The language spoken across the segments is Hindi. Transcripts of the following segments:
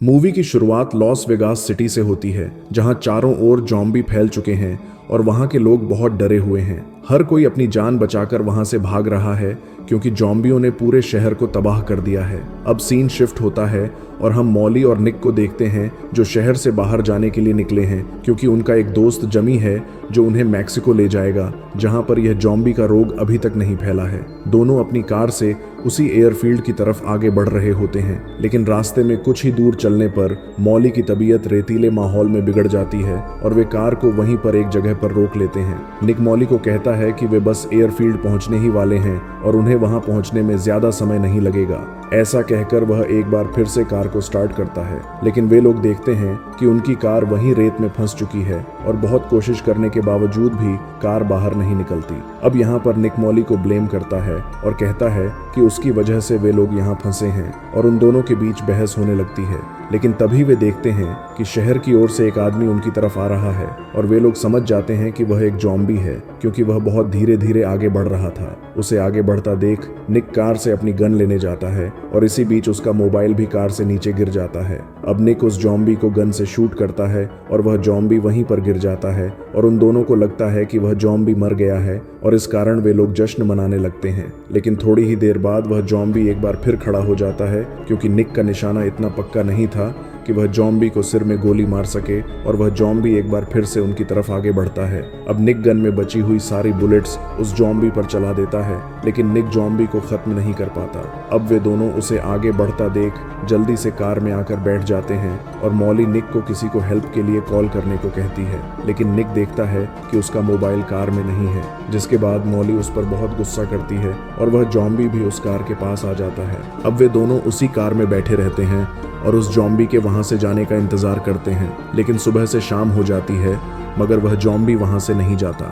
मूवी की शुरुआत लॉस वेगास सिटी से होती है, जहां चारों ओर ज़ॉम्बी फैल चुके हैं और वहां के लोग बहुत डरे हुए हैं। हर कोई अपनी जान बचाकर वहां से भाग रहा है क्योंकि ज़ॉम्बियों ने पूरे शहर को तबाह कर दिया है। अब सीन शिफ्ट होता है और हम मॉली और निक को देखते हैं जो शहर से बाहर जाने के लिए निकले हैं क्योंकि उनका एक दोस्त जमी है जो उन्हें मैक्सिको ले जाएगा, जहां पर यह ज़ॉम्बी का रोग अभी तक नहीं फैला है। दोनों अपनी कार से उसी एयरफील्ड की तरफ आगे बढ़ रहे होते हैं, लेकिन रास्ते में कुछ ही दूर चलने पर मॉली की तबीयत रेतीले माहौल में बिगड़ जाती है और वे कार को वहीं पर एक जगह पर रोक लेते हैं। निक मॉली को कहता है कि वे बस एयरफील्ड पहुंचने ही वाले हैं और उन्हें वहां पहुंचने में ज्यादा समय नहीं लगेगा। ऐसा कहकर वह एक बार फिर से कार को स्टार्ट करता है, लेकिन वे लोग देखते हैं कि उनकी कार वहीं रेत में फंस चुकी है और बहुत कोशिश करने के बावजूद भी कार बाहर नहीं निकलती। अब यहाँ पर निक मॉली को ब्लेम करता है और कहता है कि उसकी वजह से वे लोग यहाँ फंसे हैं और उन दोनों के बीच बहस होने लगती है। लेकिन तभी वे देखते हैं कि शहर की ओर से एक आदमी उनकी तरफ आ रहा है और वे लोग समझ जाते हैं कि वह एक ज़ॉम्बी है क्योंकि वह बहुत धीरे धीरे आगे बढ़ रहा था। उसे आगे बढ़ता देख निक कार से अपनी गन लेने जाता है और इसी बीच उसका मोबाइल भी कार से नीचे गिर जाता है। अब निक उस ज़ॉम्बी को गन से शूट करता है और वह ज़ॉम्बी वहीं पर गिर जाता है और उन दोनों को लगता है कि वह ज़ॉम्बी मर गया है और इस कारण वे लोग जश्न मनाने लगते हैं। लेकिन थोड़ी ही देर बाद वह ज़ॉम्बी एक बार फिर खड़ा हो जाता है क्योंकि निक का निशाना इतना पक्का नहीं था कि वह ज़ॉम्बी को सिर में गोली मार सके और वह ज़ॉम्बी एक बार फिर से उनकी तरफ आगे बढ़ता है। अब निक गन में बची हुई सारी बुलेट्स उस ज़ॉम्बी पर चला देता है, लेकिन निक ज़ॉम्बी को खत्म नहीं कर पाता। अब वे दोनों उसे आगे बढ़ता देख जल्दी से कार में आकर बैठ जाते हैं और मॉली निक को किसी को हेल्प के लिए कॉल करने को कहती है, लेकिन निक देखता है कि उसका मोबाइल कार में नहीं है, जिसके बाद मॉली उस पर बहुत गुस्सा करती है और वह ज़ॉम्बी भी उस कार के पास आ जाता है। अब वे दोनों उसी कार में बैठे रहते हैं और उस ज़ॉम्बी के वहां से जाने का इंतजार करते हैं, लेकिन सुबह से शाम हो जाती है मगर वह ज़ॉम्बी वहां से नहीं जाता।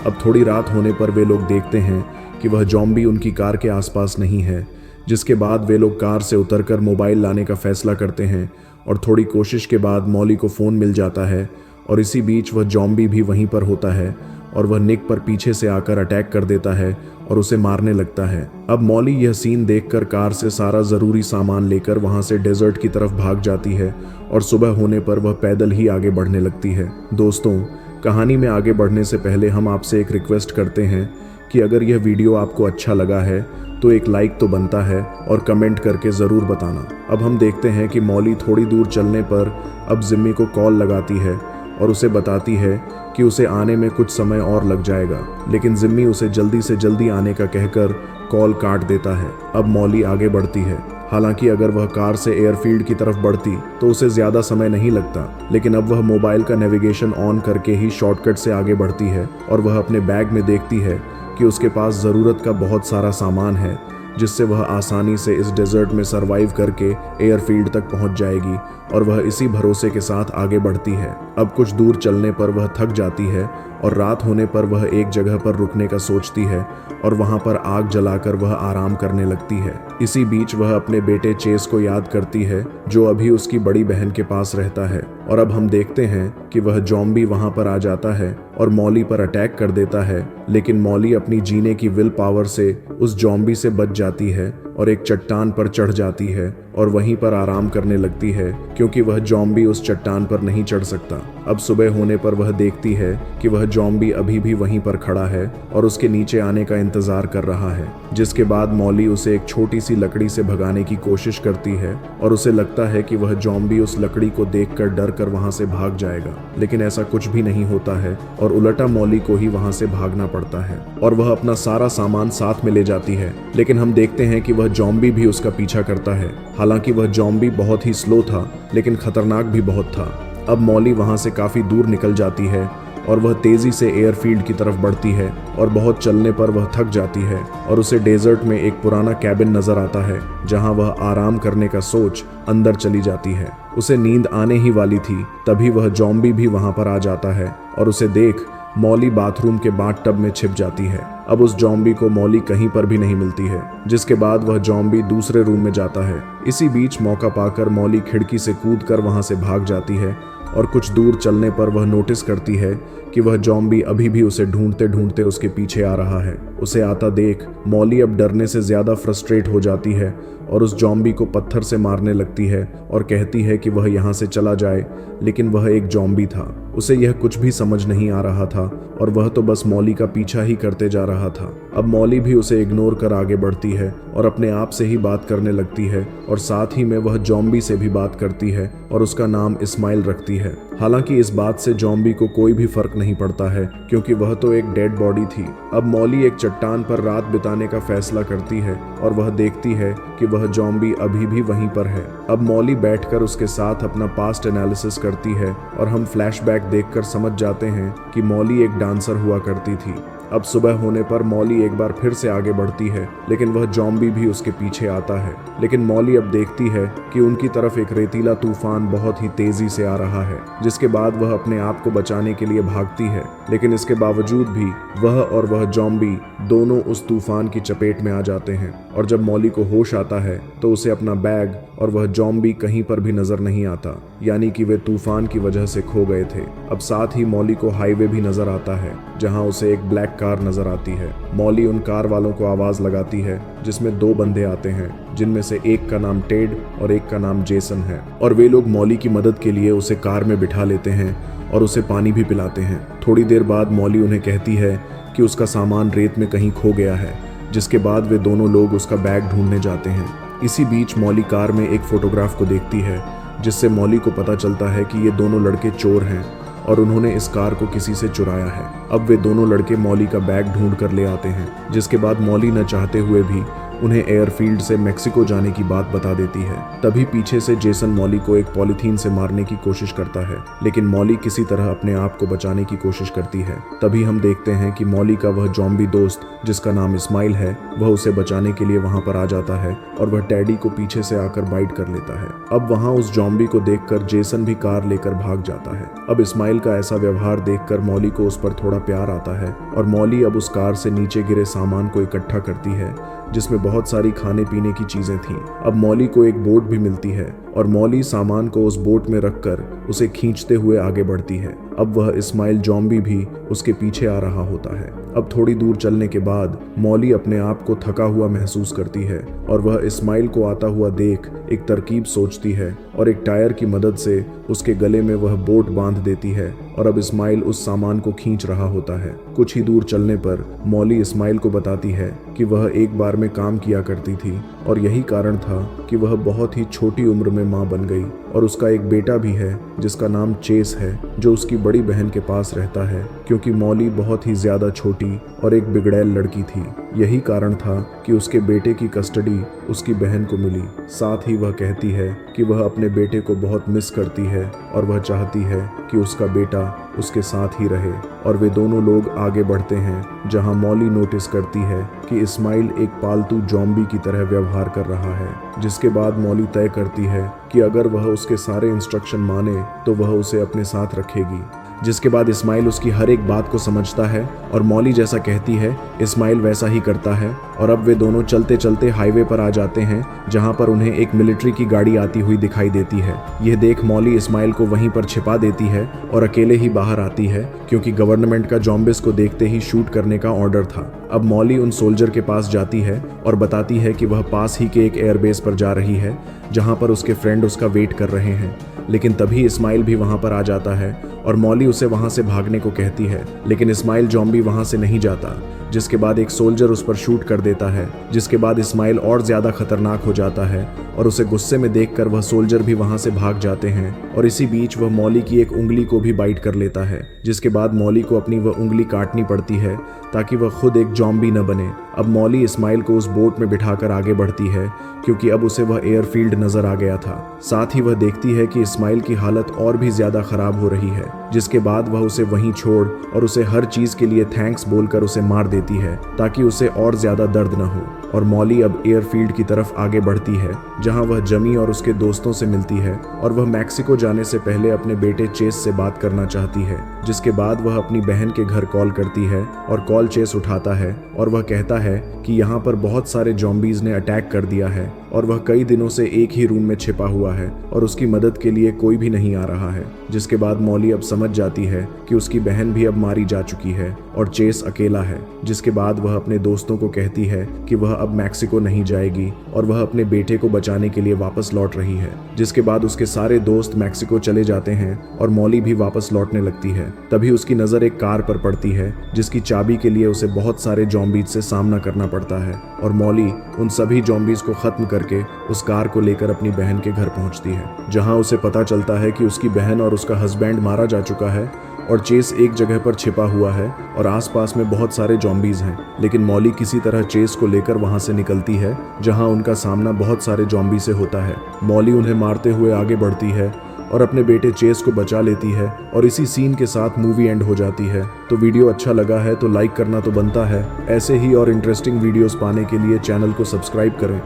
अब थोड़ी रात होने पर वे लोग देखते हैं कि वह ज़ॉम्बी उनकी कार के आसपास नहीं है, जिसके बाद वे लोग कार से उतरकर मोबाइल लाने का फैसला करते हैं और थोड़ी कोशिश के बाद मॉली को फ़ोन मिल जाता है और इसी बीच वह ज़ॉम्बी भी वहीं पर होता है और वह निक पर पीछे से आकर अटैक कर देता है और उसे मारने लगता है। अब मॉली यह सीन देखकर कार से सारा ज़रूरी सामान लेकर वहां से डेजर्ट की तरफ भाग जाती है और सुबह होने पर वह पैदल ही आगे बढ़ने लगती है। दोस्तों, कहानी में आगे बढ़ने से पहले हम आपसे एक रिक्वेस्ट करते हैं कि अगर यह वीडियो आपको अच्छा लगा है तो एक लाइक तो बनता है और कमेंट करके ज़रूर बताना। अब हम देखते हैं कि मॉली थोड़ी दूर चलने पर अब जिम्मी को कॉल लगाती है और उसे बताती है कि उसे आने में कुछ समय और लग जाएगा, लेकिन जिम्मी उसे जल्दी से जल्दी आने का कहकर कॉल काट देता है। अब मॉली आगे बढ़ती है। हालांकि अगर वह कार से एयरफील्ड की तरफ बढ़ती तो उसे ज़्यादा समय नहीं लगता, लेकिन अब वह मोबाइल का नेविगेशन ऑन करके ही शॉर्टकट से आगे बढ़ती है और वह अपने बैग में देखती है कि उसके पास ज़रूरत का बहुत सारा सामान है, जिससे वह आसानी से इस डेजर्ट में सरवाइव करके एयरफील्ड तक पहुंच जाएगी और वह इसी भरोसे के साथ आगे बढ़ती है। अब कुछ दूर चलने पर वह थक जाती है और रात होने पर वह एक जगह पर रुकने का सोचती है और वहां पर आग जलाकर वह आराम करने लगती है। इसी बीच वह अपने बेटे चेस को याद करती है जो अभी उसकी बड़ी बहन के पास रहता है और अब हम देखते हैं कि वह ज़ॉम्बी वहां पर आ जाता है और मॉली पर अटैक कर देता है, लेकिन मॉली अपनी जीने की विल पावर से उस ज़ॉम्बी से बच जाती है और एक चट्टान पर चढ़ जाती है और वहीं पर आराम करने लगती है क्योंकि वह ज़ॉम्बी उस चट्टान पर नहीं चढ़ सकता। अब सुबह होने पर वह देखती है कि वह ज़ॉम्बी अभी भी वहीं पर खड़ा है और उसके नीचे आने का इंतजार कर रहा है, जिसके बाद मॉली उसे एक छोटी सी लकड़ी से भगाने की कोशिश करती है और उसे लगता है कि वह ज़ॉम्बी उस लकड़ी को देखकर डर कर वहां से भाग जाएगा, लेकिन ऐसा कुछ भी नहीं होता है और उल्टा मॉली को ही वहां से भागना पड़ता है और वह अपना सारा सामान साथ में ले जाती है। लेकिन हम देखते हैं कि वह ज़ॉम्बी भी उसका पीछा करता है। हालांकि वह ज़ॉम्बी बहुत ही स्लो था, लेकिन खतरनाक भी बहुत था। अब मॉली वहां से काफ़ी दूर निकल जाती है और वह तेज़ी से एयरफील्ड की तरफ बढ़ती है और बहुत चलने पर वह थक जाती है और उसे डेजर्ट में एक पुराना कैबिन नज़र आता है जहां वह आराम करने का सोच अंदर चली जाती है। उसे नींद आने ही वाली थी, तभी वह ज़ॉम्बी भी वहां पर आ जाता है और उसे देख मॉली बाथरूम के बाथटब में छिप जाती है। अब उस ज़ॉम्बी को मॉली कहीं पर भी नहीं मिलती है, जिसके बाद वह ज़ॉम्बी दूसरे रूम में जाता है। इसी बीच मौका पाकर मॉली खिड़की से कूदकर वहां से भाग जाती है और कुछ दूर चलने पर वह नोटिस करती है कि वह ज़ॉम्बी अभी भी उसे ढूंढते ढूंढते उसके पीछे आ रहा है। उसे आता देख मॉली अब डरने से ज़्यादा फ्रस्ट्रेट हो जाती है और उस जॉम्बी को पत्थर से मारने लगती है और कहती है कि वह यहाँ से चला जाए, लेकिन वह एक जॉम्बी था। उसे यह कुछ भी समझ नहीं आ रहा था और वह तो बस मॉली का पीछा ही करते जा रहा था। अब मॉली भी उसे इग्नोर कर आगे बढ़ती है और अपने आप से ही बात करने लगती है और साथ ही में वह जॉम्बी से भी बात करती है और उसका नाम इस्माइल रखती है। हालांकि इस बात से जॉम्बी को कोई भी फर्क नहीं पड़ता है क्योंकि वह तो एक डेड बॉडी थी। अब मॉली एक चट्टान पर रात बिताने का फैसला करती है और वह देखती है कि वह जॉम्बी अभी भी वहीं पर है। अब मॉली बैठकर उसके साथ अपना पास्ट एनालिसिस करती है और हम फ्लैशबैक देखकर समझ जाते हैं कि मॉली एक डांसर हुआ करती थी। अब सुबह होने पर मॉली एक बार फिर से आगे बढ़ती है, लेकिन वह जॉम्बी भी उसके पीछे आता है। लेकिन मॉली अब देखती है कि उनकी तरफ एक रेतीला तूफान बहुत ही तेजी से आ रहा है, जिसके बाद वह अपने आप को बचाने के लिए भागती है। लेकिन इसके बावजूद भी वह जॉम्बी दोनों उस तूफान की चपेट में आ जाते हैं और जब मॉली को होश आता है तो उसे अपना बैग और वह जॉम्बी कहीं पर भी नजर नहीं आता, यानी कि वे तूफान की वजह से खो गए थे। अब साथ ही मॉली को हाईवे भी नजर आता है जहां उसे एक ब्लैक कार नजर आती है। मॉली उन कार वालों को आवाज लगाती है जिसमें 2 बंदे आते हैं, जिनमें से एक का नाम टेड और एक का नाम जेसन है, और वे लोग मॉली की मदद के लिए उसे कार में बिठा लेते हैं और उसे पानी भी पिलाते हैं। थोड़ी देर बाद मॉली उन्हें कहती है कि उसका सामान रेत में कहीं खो गया है, जिसके बाद वे दोनों लोग उसका बैग ढूंढने जाते हैं। इसी बीच मॉली कार में एक फोटोग्राफ को देखती है, जिससे मॉली को पता चलता है कि ये दोनों लड़के चोर हैं और उन्होंने इस कार को किसी से चुराया है। अब वे दोनों लड़के मॉली का बैग ढूंढ कर ले आते हैं, जिसके बाद मॉली न चाहते हुए भी उन्हें एयरफील्ड से मेक्सिको जाने की बात बता देती है। तभी पीछे से जेसन मॉली को एक पॉलीथीन से मारने की कोशिश करता है, लेकिन मॉली किसी तरह अपने आप को बचाने की कोशिश करती है। तभी हम देखते हैं कि मॉली का वह जॉम्बी दोस्त जिसका नाम इस्माइल है, वह उसे बचाने के लिए वहां पर आ जाता है और वह टैडी को पीछे से आकर बाइट कर लेता है। अब वहां उस जॉम्बी को देखकर जेसन भी कार लेकर भाग जाता है। अब इस्माइल का ऐसा व्यवहार देखकर मॉली को उस पर थोड़ा प्यार आता है और मॉली अब उस कार से नीचे गिरे सामान को इकट्ठा करती है, जिसमें बहुत सारी खाने पीने की चीजें थीं। अब मॉली को एक बोट भी मिलती है और मॉली सामान को उस बोट में रखकर उसे खींचते हुए आगे बढ़ती है। अब वह इस्माइल जॉम्बी भी उसके पीछे आ रहा होता है। अब थोड़ी दूर चलने के बाद मॉली अपने आप को थका हुआ महसूस करती है और वह इस्माइल को आता हुआ देख एक तरकीब सोचती है और एक टायर की मदद से उसके गले में वह बोट बांध देती है और अब इस्माइल उस सामान को खींच रहा होता है। कुछ ही दूर चलने पर मॉली इस्माइल को बताती है कि वह एक बार में काम किया करती थी और यही कारण था कि वह बहुत ही छोटी उम्र में मां बन गई और उसका एक बेटा भी है जिसका नाम चेस है, जो उसकी बड़ी बहन के पास रहता है, क्योंकि मॉली बहुत ही ज्यादा छोटी और एक बिगड़ैल लड़की थी। यही कारण था कि उसके बेटे की कस्टडी उसकी बहन को मिली। साथ ही वह कहती है कि वह अपने बेटे को बहुत मिस करती है और वह चाहती है कि उसका बेटा उसके साथ ही रहे। और वे दोनों लोग आगे बढ़ते हैं जहां मॉली नोटिस करती है कि इस्माइल एक पालतू जॉम्बी की तरह व्यवहार कर रहा है, जिसके बाद मॉली तय करती है कि अगर वह उसके सारे इंस्ट्रक्शन माने तो वह उसे अपने साथ रखेगी। जिसके बाद इस्माइल उसकी हर एक बात को समझता है और मॉली जैसा कहती है इस्माइल वैसा ही करता है। और अब वे दोनों चलते चलते हाईवे पर आ जाते हैं जहां पर उन्हें एक मिलिट्री की गाड़ी आती हुई दिखाई देती है। यह देख मॉली इस्माइल को वहीं पर छिपा देती है और अकेले ही बाहर आती है, क्योंकि गवर्नमेंट का जॉम्बिस को देखते ही शूट करने का ऑर्डर था। अब मॉली उन सोल्जर के पास जाती है और बताती है कि वह पास ही के एक एयरबेस पर जा रही है जहां पर उसके फ्रेंड उसका वेट कर रहे हैं। लेकिन तभी इस्माइल भी वहां पर आ जाता है और मॉली उसे वहां से भागने को कहती है, लेकिन इस्माइल जॉम्बी वहां से नहीं जाता, जिसके बाद एक सोल्जर उस पर शूट कर देता है। जिसके बाद इस्माइल और ज्यादा खतरनाक हो जाता है और उसे गुस्से में देखकर वह सोल्जर भी वहां से भाग जाते हैं और इसी बीच वह मॉली की एक उंगली को भी बाइट कर लेता है, जिसके बाद मॉली को अपनी वह उंगली काटनी पड़ती है ताकि वह खुद एक जॉम्बी न बने। अब मॉली इस्माइल को उस बोट में बिठाकर आगे बढ़ती है, क्योंकि अब उसे वह एयरफील्ड नजर आ गया था। साथ ही वह देखती है कि इस्माइल की हालत और भी ज्यादा खराब हो रही है, जिसके बाद वह उसे वहीं छोड़ और उसे हर चीज के लिए थैंक्स बोलकर उसे मार देती है ताकि उसे और ज्यादा दर्द न हो। और मॉली अब एयरफील्ड की तरफ आगे बढ़ती है जहां वह जमी और उसके दोस्तों से मिलती है और वह मैक्सिको जाने से पहले अपने बेटे चेस से बात करना चाहती है। जिसके बाद वह अपनी बहन के घर कॉल करती है और कॉल चेस उठाता है और वह कहता है कि यहाँ पर बहुत सारे जॉम्बीज ने अटैक कर दिया है और वह कई दिनों से एक ही रूम में छिपा हुआ है और उसकी मदद के लिए कोई भी नहीं आ रहा है। जिसके बाद मॉली अब समझ जाती है कि उसकी बहन भी अब मारी जा चुकी है और चेस अकेला है। जिसके बाद वह अपने दोस्तों को कहती है कि वह अब मैक्सिको नहीं जाएगी और वह अपने बेटे को बचाने के लिए वापस लौट रही है। जिसके बाद उसके सारे दोस्त मैक्सिको चले जाते हैं और मॉली भी वापस लौटने लगती है। तभी उसकी नज़र एक कार पर पड़ती है जिसकी चाबी के लिए उसे बहुत सारे जॉम्बीज से सामना करना पड़ता है और मॉली उन सभी जॉम्बीज को खत्म करके उस कार को लेकर अपनी बहन के घर पहुंचती है, जहां उसे पता चलता है कि उसकी बहन और उसका हस्बैंड मारा जा चुका है और चेस एक जगह पर छिपा हुआ है और आसपास में बहुत सारे जॉम्बीज हैं। लेकिन मॉली किसी तरह चेस को लेकर वहां से निकलती है, जहां उनका सामना बहुत सारे जॉम्बी से होता है। मॉली उन्हें मारते हुए आगे बढ़ती है और अपने बेटे चेस को बचा लेती है और इसी सीन के साथ मूवी एंड हो जाती है। तो वीडियो अच्छा लगा है तो लाइक करना तो बनता है। ऐसे ही और इंटरेस्टिंग वीडियोस पाने के लिए चैनल को सब्सक्राइब करें।